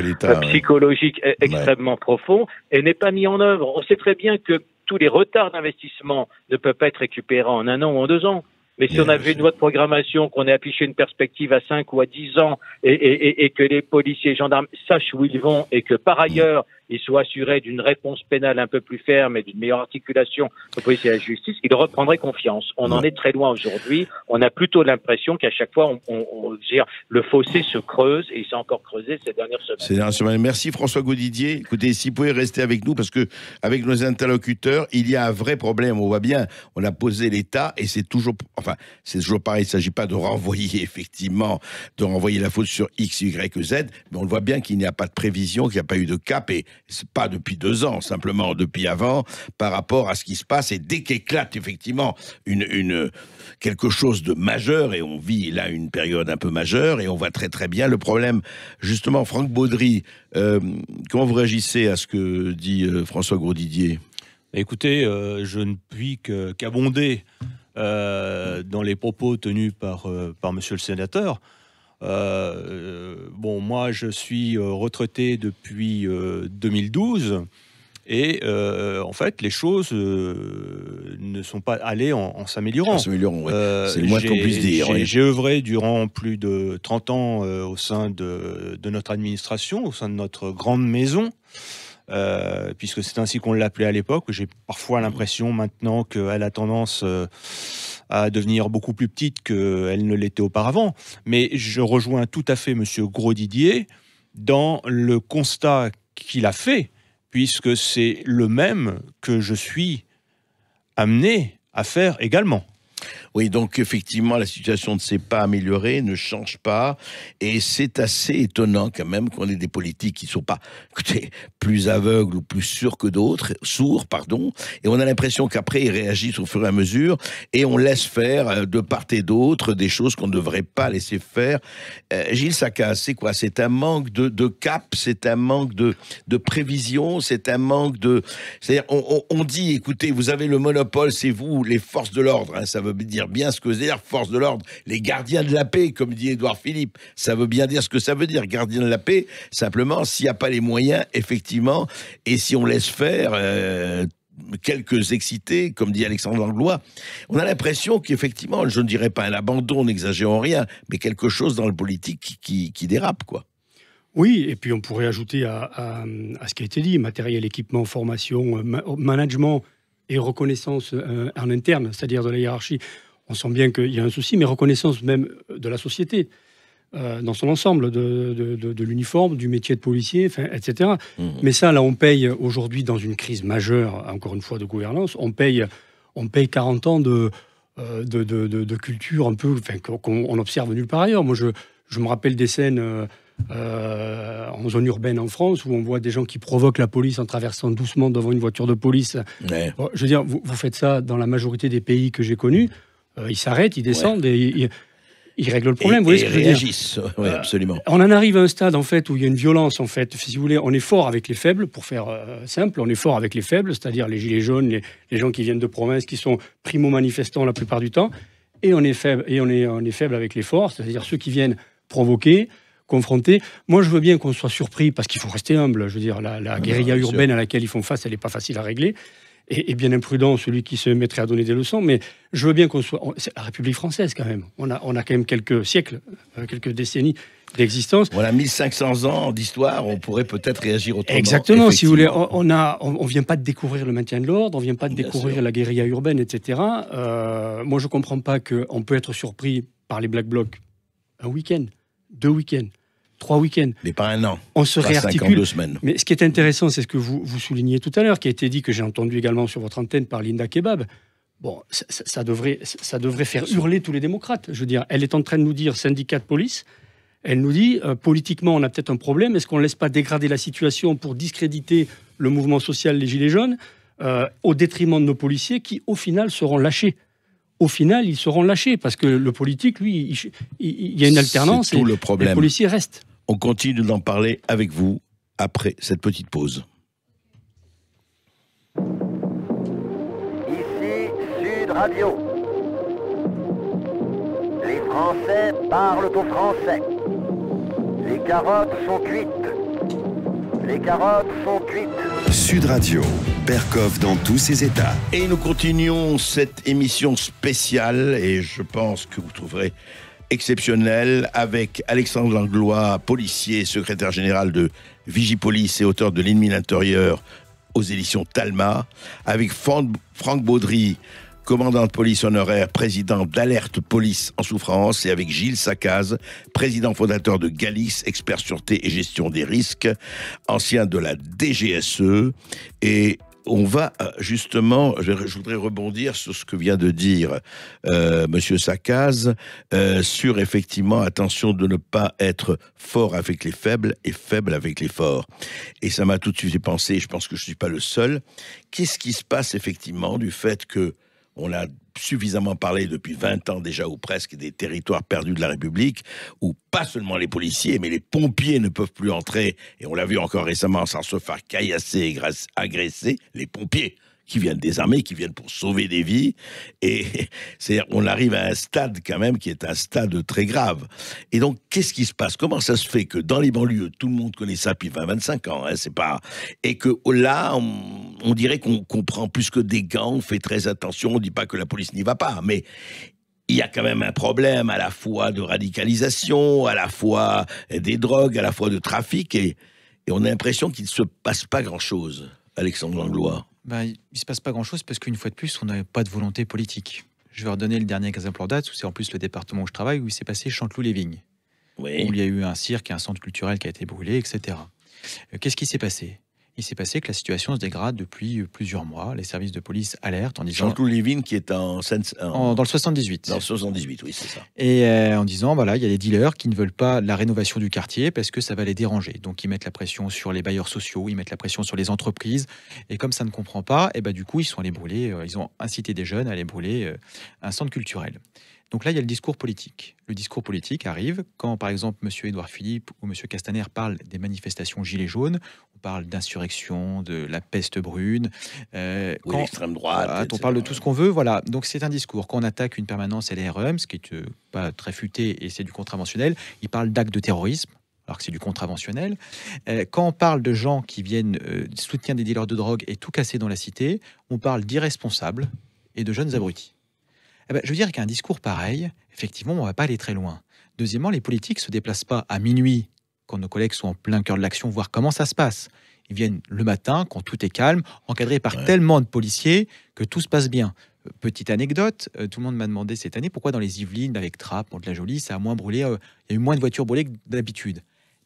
psychologique extrêmement profond et n'est pas mis en œuvre. On sait très bien que tous les retards d'investissement ne peuvent pas être récupérés en 1 an ou en 2 ans. Mais si on avait une loi de programmation, qu'on ait affiché une perspective à 5 ou à 10 ans, et que les policiers et gendarmes sachent où ils vont, et que par ailleurs, ils soient assurés d'une réponse pénale un peu plus ferme et d'une meilleure articulation de police et de la justice, ils reprendraient confiance. On en est très loin aujourd'hui. On a plutôt l'impression qu'à chaque fois, le fossé se creuse, et il s'est encore creusé ces dernières semaines. Merci François Gaudidier. Écoutez, si vous pouvez rester avec nous, parce que avec nos interlocuteurs, il y a un vrai problème. On voit bien, on a posé l'État, et c'est toujours pareil. Il ne s'agit pas de renvoyer la faute sur X, Y, Z, mais on le voit bien qu'il n'y a pas de prévision, qu'il n'y a pas eu de cap, et c'est pas depuis 2 ans, simplement depuis avant, par rapport à ce qui se passe. Et dès qu'éclate effectivement quelque chose de majeur, et on vit là une période un peu majeure, et on voit très très bien le problème. Justement, Franck Baudry, comment vous réagissez à ce que dit François Grosdidier? Écoutez, je ne puis qu'abonder dans les propos tenus par monsieur le sénateur. Moi, je suis retraité depuis 2012 et en fait, les choses ne sont pas allées en s'améliorant. C'est le moins qu'on puisse dire. J'ai œuvré durant plus de 30 ans au sein de notre administration, au sein de notre grande maison. puisque c'est ainsi qu'on l'appelait à l'époque. J'ai parfois l'impression maintenant qu'elle a tendance à devenir beaucoup plus petite qu'elle ne l'était auparavant. Mais je rejoins tout à fait Monsieur Grosdidier dans le constat qu'il a fait, puisque c'est le même que je suis amené à faire également. Oui, donc effectivement, la situation ne s'est pas améliorée, ne change pas, et c'est assez étonnant quand même qu'on ait des politiques qui ne sont pas, écoutez, plus aveugles ou plus sourds, et on a l'impression qu'après ils réagissent au fur et à mesure, et on laisse faire de part et d'autre des choses qu'on ne devrait pas laisser faire. Gilles Sacaz, c'est quoi? C'est un manque de cap, c'est un manque de prévision, c'est un manque de... C'est-à-dire, on dit, écoutez, vous avez le monopole, c'est vous, les forces de l'ordre, hein, ça veut dire bien ce que veut dire force de l'ordre, les gardiens de la paix, comme dit Édouard Philippe, ça veut bien dire ce que ça veut dire, gardien de la paix. Simplement, s'il n'y a pas les moyens, effectivement, et si on laisse faire quelques excités, comme dit Alexandre Langlois, on a l'impression qu'effectivement, je ne dirais pas un abandon, n'exagérons rien, mais quelque chose dans le politique qui dérape, quoi. Oui, et puis on pourrait ajouter à ce qui a été dit, matériel, équipement, formation, management et reconnaissance en interne, c'est-à-dire de la hiérarchie. On sent bien qu'il y a un souci, mais reconnaissance même de la société, dans son ensemble, de l'uniforme, du métier de policier, etc. Mais ça, là, on paye aujourd'hui, dans une crise majeure, encore une fois, de gouvernance, on paye 40 ans de culture un peu, qu'on observe nulle part ailleurs. Moi, je me rappelle des scènes en zone urbaine en France, où on voit des gens qui provoquent la police en traversant doucement devant une voiture de police. Ouais. Bon, je veux dire, vous faites ça dans la majorité des pays que j'ai connus, ils s'arrêtent, ils descendent et ils règlent le problème. Vous voyez ce que je veux dire ? Réagissent, oui, absolument. On en arrive à un stade, en fait, où il y a une violence, en fait. Si vous voulez, on est fort avec les faibles, pour faire simple, on est fort avec les faibles, c'est-à-dire les gilets jaunes, les gens qui viennent de province, qui sont primo-manifestants la plupart du temps, et on est faible avec les forts, c'est-à-dire ceux qui viennent provoquer, confronter. Moi, je veux bien qu'on soit surpris, parce qu'il faut rester humble. Je veux dire, la guérilla urbaine à laquelle ils font face, elle n'est pas facile à régler. Et bien imprudent celui qui se mettrait à donner des leçons, mais je veux bien qu'on soit... C'est la République française, quand même. On a quand même quelques siècles, quelques décennies d'existence. On a 1500 ans d'histoire, on pourrait peut-être réagir autrement. Exactement, si vous voulez. On vient pas de découvrir le maintien de l'ordre, on vient pas de découvrir la guérilla urbaine, etc. Moi, je comprends pas qu'on peut être surpris par les Black Blocs un week-end, 2 week-ends, 3 week-ends. Mais pas un an. On se réarticule. 52 semaines. Mais ce qui est intéressant, c'est ce que vous soulignez tout à l'heure, qui a été dit, que j'ai entendu également sur votre antenne par Linda Kebab. Bon, ça devrait faire hurler tous les démocrates. Je veux dire, elle est en train de nous dire, syndicat de police, elle nous dit, politiquement, on a peut-être un problème. Est-ce qu'on ne laisse pas dégrader la situation pour discréditer le mouvement social, les Gilets jaunes, au détriment de nos policiers qui, au final, seront lâchés? Au final, ils seront lâchés, parce que le politique, lui, il y a une alternance, et le problème. Les policiers restent. On continue d'en parler avec vous après cette petite pause. Ici Sud Radio. Les Français parlent aux Français. Les carottes sont cuites. Les carottes sont cuites. Sud Radio, Berkoff dans tous ses états. Et nous continuons cette émission spéciale, et je pense que vous trouverez exceptionnel, avec Alexandre Langlois, policier, secrétaire général de Vigipolice et auteur de L'ennemi l'intérieur aux éditions Talma, avec Franck Baudry, commandant de police honoraire, président d'Alerte Police en souffrance, et avec Gilles Sacaz, président fondateur de Galis, expert sûreté et gestion des risques, ancien de la DGSE. Et on va justement, je voudrais rebondir sur ce que vient de dire Monsieur Sacaz, sur effectivement, attention de ne pas être fort avec les faibles et faible avec les forts. Et ça m'a tout de suite fait penser, et je pense que je ne suis pas le seul, qu'est-ce qui se passe effectivement du fait que on a suffisamment parlé depuis 20 ans déjà, ou presque, des territoires perdus de la République, où pas seulement les policiers, mais les pompiers ne peuvent plus entrer, et on l'a vu encore récemment, sans se faire caillasser et agresser, les pompiers qui viennent des armées, qui viennent pour sauver des vies, et c'est-à-dire, on arrive à un stade quand même qui est un stade très grave. Et donc, qu'est-ce qui se passe? Comment ça se fait que dans les banlieues, tout le monde connaît ça depuis 20-25 ans, hein, c'est pas... Et que là, on dirait qu'on prend plus que des gants, on fait très attention, on dit pas que la police n'y va pas, mais il y a quand même un problème à la fois de radicalisation, à la fois des drogues, à la fois de trafic, et Et on a l'impression qu'il ne se passe pas grand-chose, Alexandre Langlois. Il ne se passe pas grand-chose parce qu'une fois de plus, on n'avait pas de volonté politique. Je vais redonner le dernier exemple en date, où c'est en plus le département où je travaille, où il s'est passé Chanteloup-les-Vignes. Oui. Où il y a eu un cirque et un centre culturel qui a été brûlé, etc. Qu'est-ce qui s'est passé ? Il s'est passé que la situation se dégrade depuis plusieurs mois. Les services de police alertent en disant... Chanteloup-les-Vignes qui est dans le 78. Dans le 78, oui, c'est ça. Et en disant, voilà, il y a des dealers qui ne veulent pas la rénovation du quartier parce que ça va les déranger. Donc, ils mettent la pression sur les bailleurs sociaux, ils mettent la pression sur les entreprises. Et comme ça ne comprend pas, et du coup, ils sont allés brûler, ils ont incité des jeunes à aller brûler un centre culturel. Donc là, il y a le discours politique. Le discours politique arrive quand, par exemple, M. Édouard Philippe ou M. Castaner parlent des manifestations gilets jaunes, on parle d'insurrection, de la peste brune. Quand l'extrême droite. On parle de tout ce qu'on veut. Voilà. Donc c'est un discours. Quand on attaque une permanence LREM, ce qui est pas très futé et c'est du contraventionnel, il parle d'actes de terrorisme, alors que c'est du contraventionnel. Quand on parle de gens qui viennent soutenir des dealers de drogue et tout casser dans la cité, on parle d'irresponsables et de jeunes abrutis. Je veux dire qu'un discours pareil, effectivement, on ne va pas aller très loin. Deuxièmement, les politiques ne se déplacent pas à minuit, quand nos collègues sont en plein cœur de l'action, voir comment ça se passe. Ils viennent le matin, quand tout est calme, encadrés par tellement de policiers que tout se passe bien. Petite anecdote, tout le monde m'a demandé cette année pourquoi dans les Yvelines, avec Trappes, Mont-de-la-Jolie, ça a moins brûlé, il y a eu moins de voitures brûlées que d'habitude.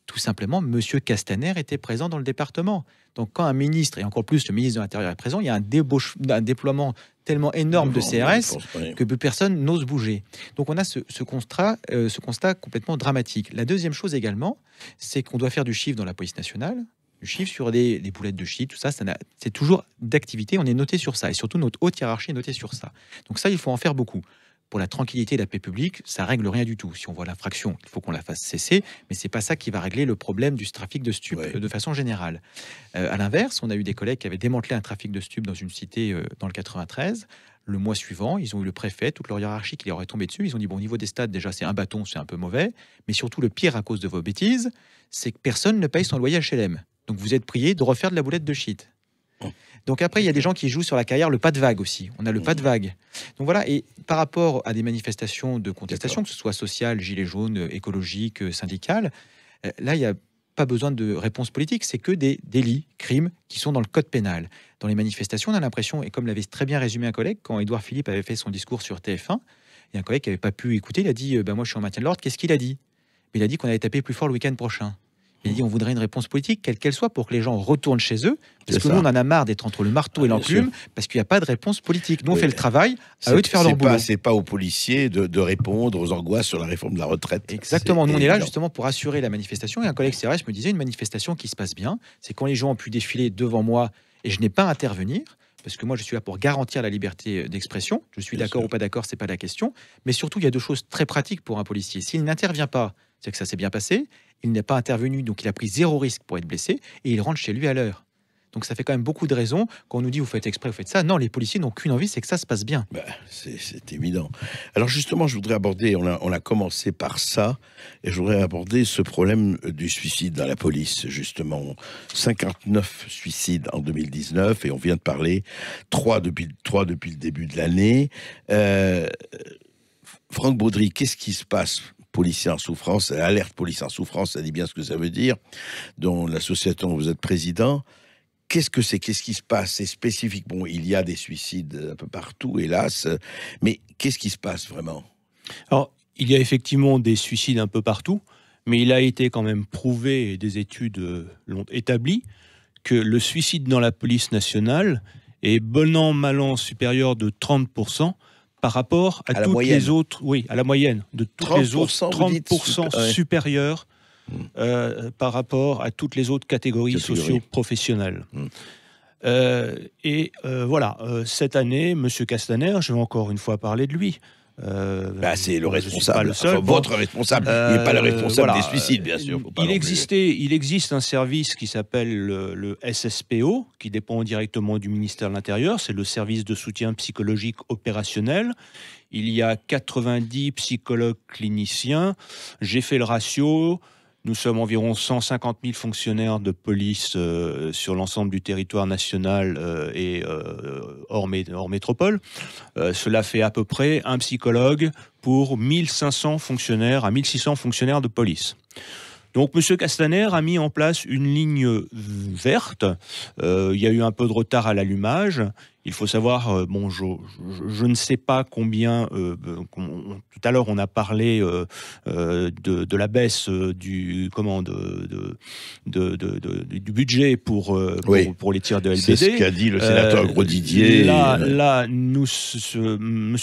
Tout simplement, M. Castaner était présent dans le département. Donc quand un ministre, et encore plus le ministre de l'Intérieur est présent, il y a un déploiement tellement énorme de CRS que personne n'ose bouger. Donc on a ce constat complètement dramatique. La deuxième chose également, c'est qu'on doit faire du chiffre dans la police nationale, du chiffre sur des boulettes de shit, tout ça, c'est toujours d'activité, on est noté sur ça, et surtout notre haute hiérarchie est notée sur ça. Donc ça, il faut en faire beaucoup. Pour la tranquillité et la paix publique, ça règle rien du tout. Si on voit l'infraction, il faut qu'on la fasse cesser, mais c'est pas ça qui va régler le problème du trafic de stupes de façon générale. À l'inverse, on a eu des collègues qui avaient démantelé un trafic de stupes dans une cité dans le 93. Le mois suivant, ils ont eu le préfet, toute leur hiérarchie qui leur est tombée dessus. Ils ont dit, bon, au niveau des stades, déjà, c'est un bâton, c'est un peu mauvais. Mais surtout, le pire à cause de vos bêtises, c'est que personne ne paye son loyer HLM. Donc, vous êtes prié de refaire de la boulette de shit. Donc après, il y a des gens qui jouent sur la carrière le pas de vague aussi. On a le pas de vague. Donc voilà, et par rapport à des manifestations de contestation, que ce soit sociale, gilets jaunes, écologiques, syndicales, là, il n'y a pas besoin de réponse politique. C'est que des délits, crimes qui sont dans le code pénal. Dans les manifestations, on a l'impression, et comme l'avait très bien résumé un collègue, quand Édouard Philippe avait fait son discours sur TF1, il y a un collègue qui n'avait pas pu écouter, il a dit moi je suis en maintien de l'ordre, qu'est-ce qu'il a dit? Il a dit qu'on allait taper plus fort le week-end prochain. Il a dit on voudrait une réponse politique, quelle qu'elle soit, pour que les gens retournent chez eux, parce que nous on en a marre d'être entre le marteau et l'enclume, parce qu'il n'y a pas de réponse politique. Nous on fait le travail, à eux de faire leur boulot. C'est pas aux policiers de répondre aux angoisses sur la réforme de la retraite. Exactement, nous on est là justement pour assurer la manifestation, et un collègue CRS me disait une manifestation qui se passe bien, c'est quand les gens ont pu défiler devant moi et je n'ai pas à intervenir, parce que moi je suis là pour garantir la liberté d'expression, je suis d'accord ou pas d'accord, c'est pas la question, mais surtout il y a deux choses très pratiques pour un policier. S'il n'intervient pas, c'est que ça s'est bien passé, il n'est pas intervenu, donc il a pris zéro risque pour être blessé, et il rentre chez lui à l'heure. Donc ça fait quand même beaucoup de raisons. Quand on nous dit vous faites exprès, vous faites ça, non, les policiers n'ont qu'une envie, c'est que ça se passe bien. C'est évident. Alors justement, je voudrais aborder, on a commencé par ça, et je voudrais aborder ce problème du suicide dans la police, justement. 59 suicides en 2019, et on vient de parler 3 depuis le début de l'année. Franck Baudry, qu'est-ce qui se passe? Policiers en souffrance, alerte policiers en souffrance, ça dit bien ce que ça veut dire, dont l'association dont vous êtes président. Qu'est-ce que c'est? Qu'est-ce qui se passe? C'est spécifique. Bon, il y a des suicides un peu partout, hélas, mais qu'est-ce qui se passe vraiment? Alors, il y a effectivement des suicides un peu partout, mais il a été quand même prouvé, et des études l'ont établi, que le suicide dans la police nationale est bon an, mal an supérieur de 30%, par rapport à toutes les autres, oui, à la moyenne de toutes les autres, 30% supérieur par rapport à toutes les autres catégories socio-professionnelles. Voilà, cette année, M. Castaner, je vais encore une fois parler de lui. C'est le responsable, votre responsable, il n'est pas le responsable des suicides, bien sûr. Il existe un service qui s'appelle le SSPO, qui dépend directement du ministère de l'Intérieur, c'est le service de soutien psychologique opérationnel. Il y a 90 psychologues cliniciens, j'ai fait le ratio. Nous sommes environ 150 000 fonctionnaires de police sur l'ensemble du territoire national et hors métropole. Cela fait à peu près un psychologue pour 1500 fonctionnaires à 1600 fonctionnaires de police. Donc M. Castaner a mis en place une ligne verte. Il y a eu un peu de retard à l'allumage. Il faut savoir, bon, je ne sais pas combien. Tout à l'heure, on a parlé de la baisse du budget pour les tirs de LBD. C'est ce qu'a dit le sénateur Grosdidier. Là, M.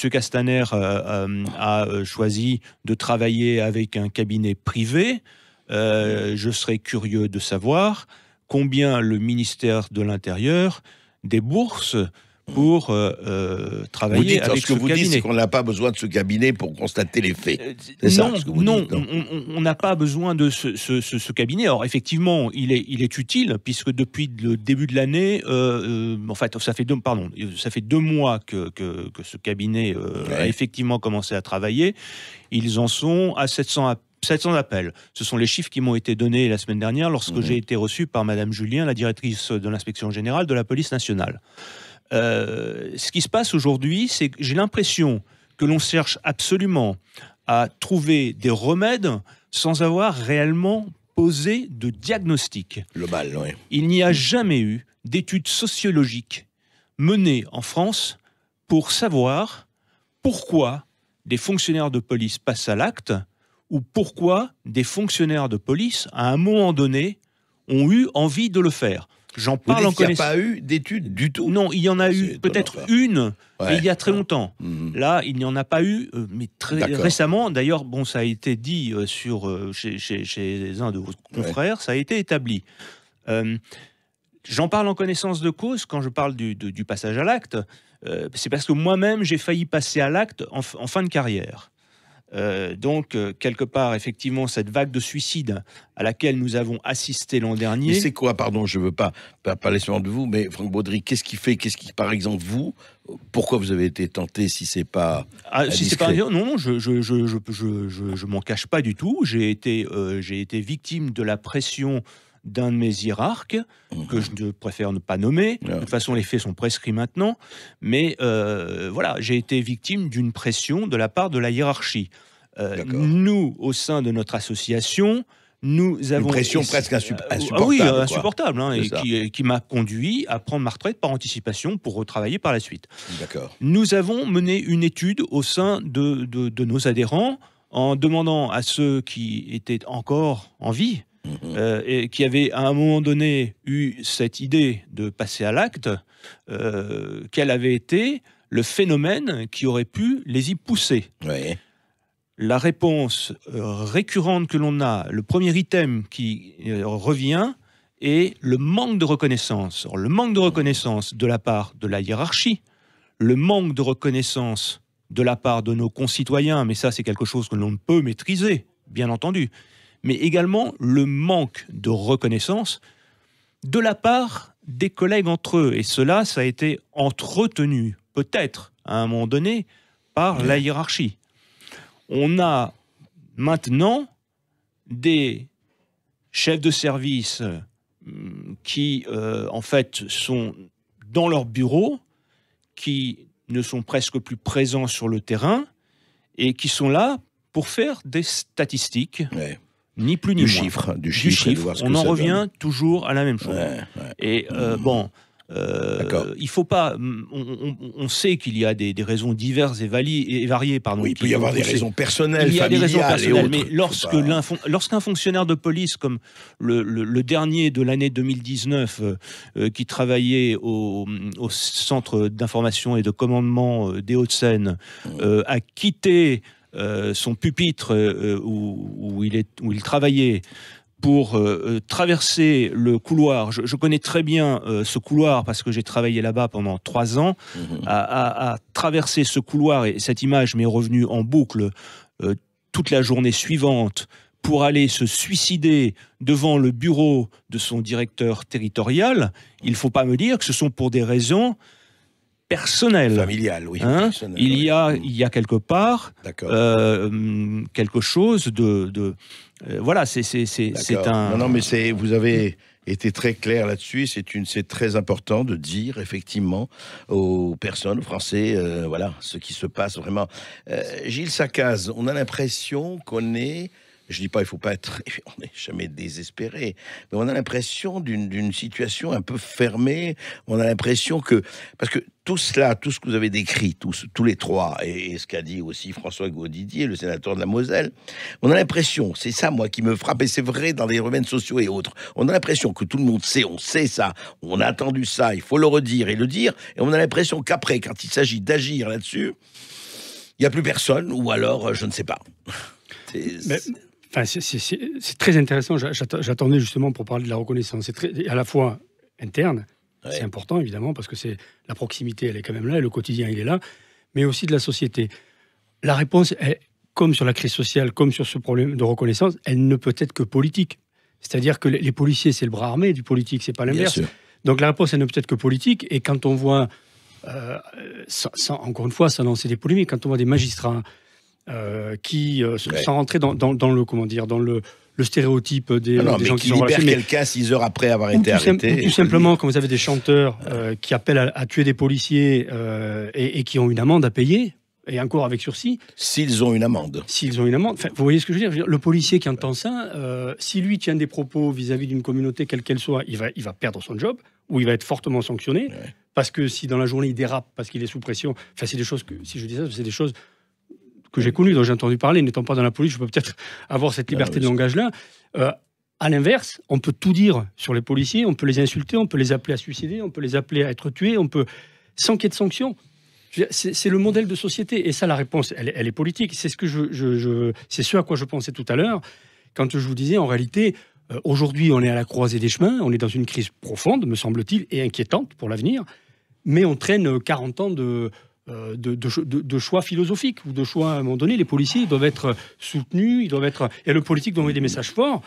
Castaner a choisi de travailler avec un cabinet privé. Je serais curieux de savoir combien le ministère de l'Intérieur débourse pour travailler avec ce cabinet. Ce que vous dites, c'est qu'on n'a pas besoin de ce cabinet pour constater les faits. Non, on n'a pas besoin de ce cabinet. Alors effectivement, il est utile puisque depuis le début de l'année, en fait, ça fait 2 mois que ce cabinet a effectivement commencé à travailler. Ils en sont à 700 appels. Ce sont les chiffres qui m'ont été donnés la semaine dernière lorsque j'ai été reçu par Madame Julien, la directrice de l'inspection générale de la police nationale. Ce qui se passe aujourd'hui, c'est que j'ai l'impression que l'on cherche absolument à trouver des remèdes sans avoir réellement posé de diagnostic. Global, oui. Il n'y a jamais eu d'études sociologiques menées en France pour savoir pourquoi des fonctionnaires de police passent à l'acte ou pourquoi des fonctionnaires de police, à un moment donné, ont eu envie de le faire. J'en parle en connaissance. Il n'y a pas eu d'études du tout. Non, il y en a eu peut-être une, mais il y a très longtemps. Là, il n'y en a pas eu, mais très récemment. D'ailleurs, bon, ça a été dit chez un de vos confrères, ça a été établi. J'en parle en connaissance de cause quand je parle du passage à l'acte. C'est parce que moi-même, j'ai failli passer à l'acte en fin de carrière. Donc, quelque part, effectivement, cette vague de suicides à laquelle nous avons assisté l'an dernier... Mais c'est quoi, pardon, je ne veux pas parler seulement de vous, mais Franck Baudry, qu'est-ce qui, par exemple, vous, pourquoi vous avez été tenté si c'est pas non, je m'en cache pas du tout. J'ai été victime de la pression d'un de mes hiérarques, que je préfère ne pas nommer. De toute façon, les faits sont prescrits maintenant. Mais voilà, j'ai été victime d'une pression de la part de la hiérarchie. Nous, au sein de notre association, nous avons... Une pression presque insupportable. Oui, insupportable, hein, et qui m'a conduit à prendre ma retraite par anticipation pour retravailler par la suite. Nous avons mené une étude au sein de nos adhérents en demandant à ceux qui étaient encore en vie, et qui avait à un moment donné eu cette idée de passer à l'acte, quel avait été le phénomène qui aurait pu les y pousser. La réponse récurrente que l'on a, le premier item qui revient, est le manque de reconnaissance. Alors, le manque de reconnaissance de la part de la hiérarchie, le manque de reconnaissance de la part de nos concitoyens, mais ça c'est quelque chose que l'on ne peut maîtriser, bien entendu, mais également le manque de reconnaissance de la part des collègues entre eux. Et cela, ça a été entretenu, peut-être, à un moment donné, par la hiérarchie. On a maintenant des chefs de service qui, en fait, sont dans leur bureau, qui ne sont presque plus présents sur le terrain et qui sont là pour faire des statistiques. Ni plus ni moins. Du chiffre. On en revient toujours à la même chose. Et il faut pas. On sait qu'il y a des raisons diverses et variées. Oui, il peut y avoir des raisons personnelles, il y a des raisons personnelles, mais lorsqu'un fonctionnaire de police, comme le dernier de l'année 2019, qui travaillait au Centre d'information et de commandement des Hauts-de-Seine, a quitté son pupitre où il travaillait pour traverser le couloir. Je connais très bien ce couloir parce que j'ai travaillé là-bas pendant 3 ans. À traverser ce couloir, et cette image m'est revenue en boucle toute la journée suivante, pour aller se suicider devant le bureau de son directeur territorial. Il ne faut pas me dire que ce sont pour des raisons personnel. Familial, oui. Personnel, il y a quelque part quelque chose de voilà, c'est un... Non, mais vous avez été très clair là-dessus. C'est très important de dire, effectivement, aux personnes, aux Français, voilà, ce qui se passe vraiment. Gilles Sacaz, on a l'impression qu'on est je dis pas, il faut pas être, on n'est jamais désespéré, mais on a l'impression d'une situation un peu fermée. On a l'impression que, parce que tout cela, tout ce que vous avez décrit, tous les trois, et ce qu'a dit aussi François Grosdidier, le sénateur de la Moselle, on a l'impression, c'est ça moi qui me frappe, et c'est vrai dans les domaines sociaux et autres, on a l'impression que tout le monde sait, on sait ça, on a attendu ça, il faut le redire et le dire, et on a l'impression qu'après, quand il s'agit d'agir là-dessus, il n'y a plus personne, ou alors, je ne sais pas. C'est très intéressant. J'attendais justement pour parler de la reconnaissance. C'est à la fois interne, c'est important évidemment, parce que c'est la proximité, elle est quand même là, et le quotidien, il est là, mais aussi de la société. La réponse, comme sur la crise sociale, comme sur ce problème de reconnaissance, elle ne peut être que politique. C'est-à-dire que les policiers, c'est le bras armé du politique, c'est pas l'inverse. Donc la réponse, elle ne peut être que politique, et quand on voit, encore une fois, sans lancer des polémiques, quand on voit des magistrats qui sans rentrer dans le comment dire, dans le stéréotype des gens qui libèrent quelqu'un 6 heures après avoir été arrêté. Ou tout simplement, quand vous avez des chanteurs qui appellent à tuer des policiers et qui ont une amende à payer, et encore avec sursis. S'ils ont une amende. Enfin, vous voyez ce que je veux dire ? Le policier qui entend ça, si lui tient des propos vis-à-vis d'une communauté, quelle qu'elle soit, il va perdre son job, ou il va être fortement sanctionné, parce que si dans la journée il dérape, parce qu'il est sous pression, enfin c'est des choses que, si je dis ça, c'est des choses que j'ai connues, dont j'ai entendu parler, n'étant pas dans la police, je peux peut-être avoir cette liberté de langage-là. À l'inverse, on peut tout dire sur les policiers, on peut les insulter, on peut les appeler à suicider, on peut les appeler à être tués, on peut, sans qu'il y ait de sanctions. C'est le modèle de société, et ça, la réponse, elle est politique. C'est c'est ce à quoi je pensais tout à l'heure, quand je vous disais, en réalité, aujourd'hui, on est à la croisée des chemins, on est dans une crise profonde, me semble-t-il, et inquiétante pour l'avenir, mais on traîne 40 ans de choix philosophiques, ou de choix, à un moment donné, les policiers, ils doivent être soutenus, et le politique doit envoyer des messages forts,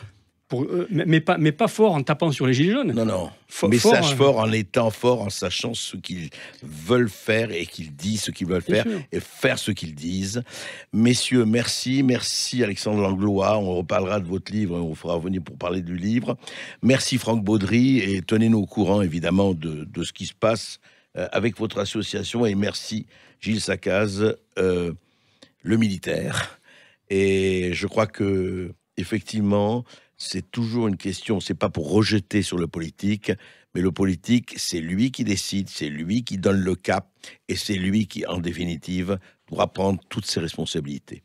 mais pas fort en tapant sur les gilets jaunes. Non. Message fort en étant fort, en sachant ce qu'ils veulent faire et qu'ils disent ce qu'ils veulent faire et faire ce qu'ils disent. Messieurs, merci Alexandre Langlois. On reparlera de votre livre et on fera revenir pour parler du livre. Merci Franck Baudry, et tenez-nous au courant évidemment de ce qui se passe avec votre association, et merci Gilles Sacaz, le militaire. Et je crois que effectivement, c'est toujours une question, c'est pas pour rejeter sur le politique, mais le politique, c'est lui qui décide, c'est lui qui donne le cap, et c'est lui qui, en définitive, doit prendre toutes ses responsabilités.